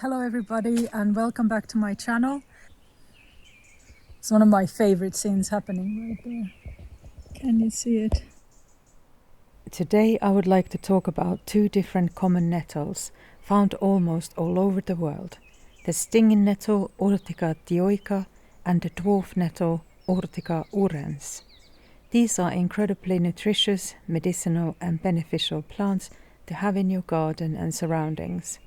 Hello everybody and welcome back to my channel. It's one of my favorite scenes happening right there. Can you see it? Today I would like to talk about two different common nettles found almost all over the world. The stinging nettle Urtica dioica and the dwarf nettle Urtica urens. These are incredibly nutritious, medicinal and beneficial plants to have in your garden and surroundings.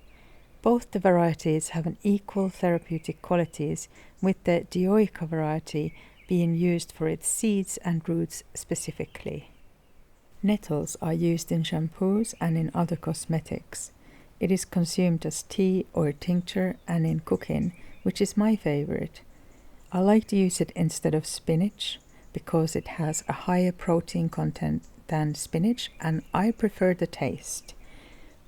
Both the varieties have an equal therapeutic qualities, with the dioica variety being used for its seeds and roots specifically. Nettles are used in shampoos and in other cosmetics. It is consumed as tea or tincture and in cooking, which is my favorite. I like to use it instead of spinach because it has a higher protein content than spinach and I prefer the taste.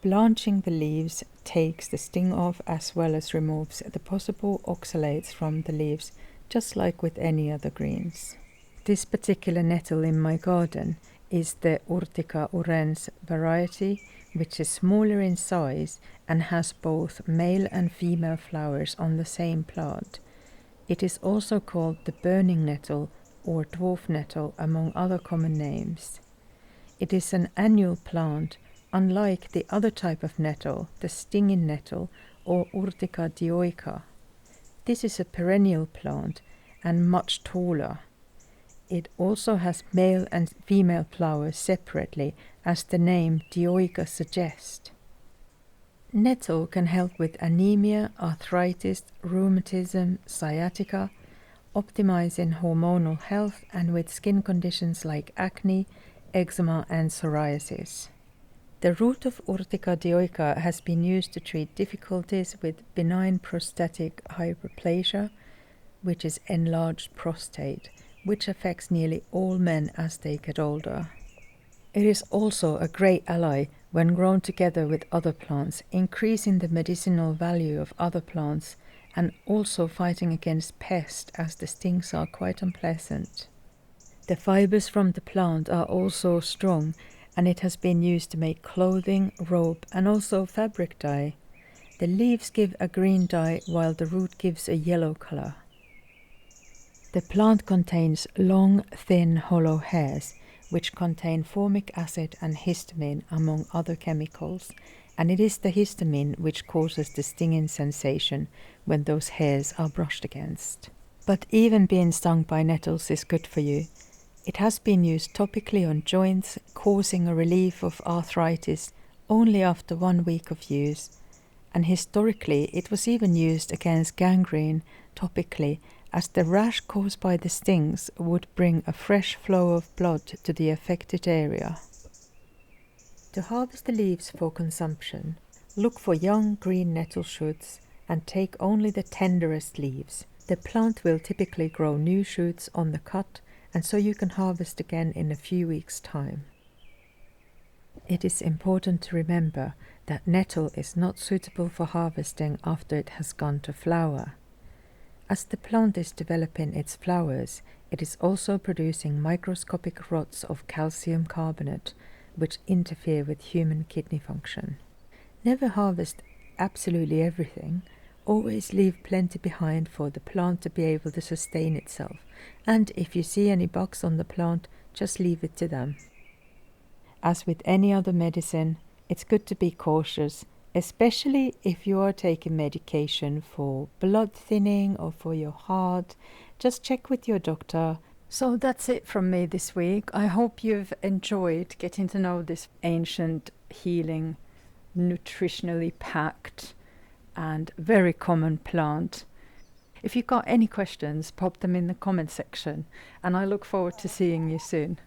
Blanching the leaves takes the sting off as well as removes the possible oxalates from the leaves, just like with any other greens. This particular nettle in my garden is the Urtica urens variety, which is smaller in size and has both male and female flowers on the same plant. It is also called the burning nettle or dwarf nettle among other common names. It is an annual plant, unlike the other type of nettle, the stinging nettle or Urtica dioica. This is a perennial plant and much taller. It also has male and female flowers separately, as the name dioica suggests. Nettle can help with anemia, arthritis, rheumatism, sciatica, optimizing hormonal health and with skin conditions like acne, eczema and psoriasis. The root of Urtica dioica has been used to treat difficulties with benign prostatic hyperplasia, which is enlarged prostate, which affects nearly all men as they get older. It is also a great ally when grown together with other plants, increasing the medicinal value of other plants and also fighting against pests as the stings are quite unpleasant. The fibers from the plant are also strong and it has been used to make clothing, rope and also fabric dye. The leaves give a green dye while the root gives a yellow color. The plant contains long, thin, hollow hairs, which contain formic acid and histamine among other chemicals, and it is the histamine which causes the stinging sensation when those hairs are brushed against. But even being stung by nettles is good for you. It has been used topically on joints, causing a relief of arthritis only after 1 week of use, and historically it was even used against gangrene topically, as the rash caused by the stings would bring a fresh flow of blood to the affected area. To harvest the leaves for consumption, look for young green nettle shoots and take only the tenderest leaves. The plant will typically grow new shoots on the cut, and so you can harvest again in a few weeks' time. It is important to remember that nettle is not suitable for harvesting after it has gone to flower. As the plant is developing its flowers, it is also producing microscopic rods of calcium carbonate, which interfere with human kidney function. Never harvest absolutely everything. Always leave plenty behind for the plant to be able to sustain itself, and if you see any bugs on the plant, just leave it to them. As with any other medicine, it's good to be cautious, especially if you are taking medication for blood thinning or for your heart. Just check with your doctor. So that's it from me this week. I hope you've enjoyed getting to know this ancient, healing, nutritionally packed and very common plant. If you've got any questions, pop them in the comment section and I look forward to seeing you soon.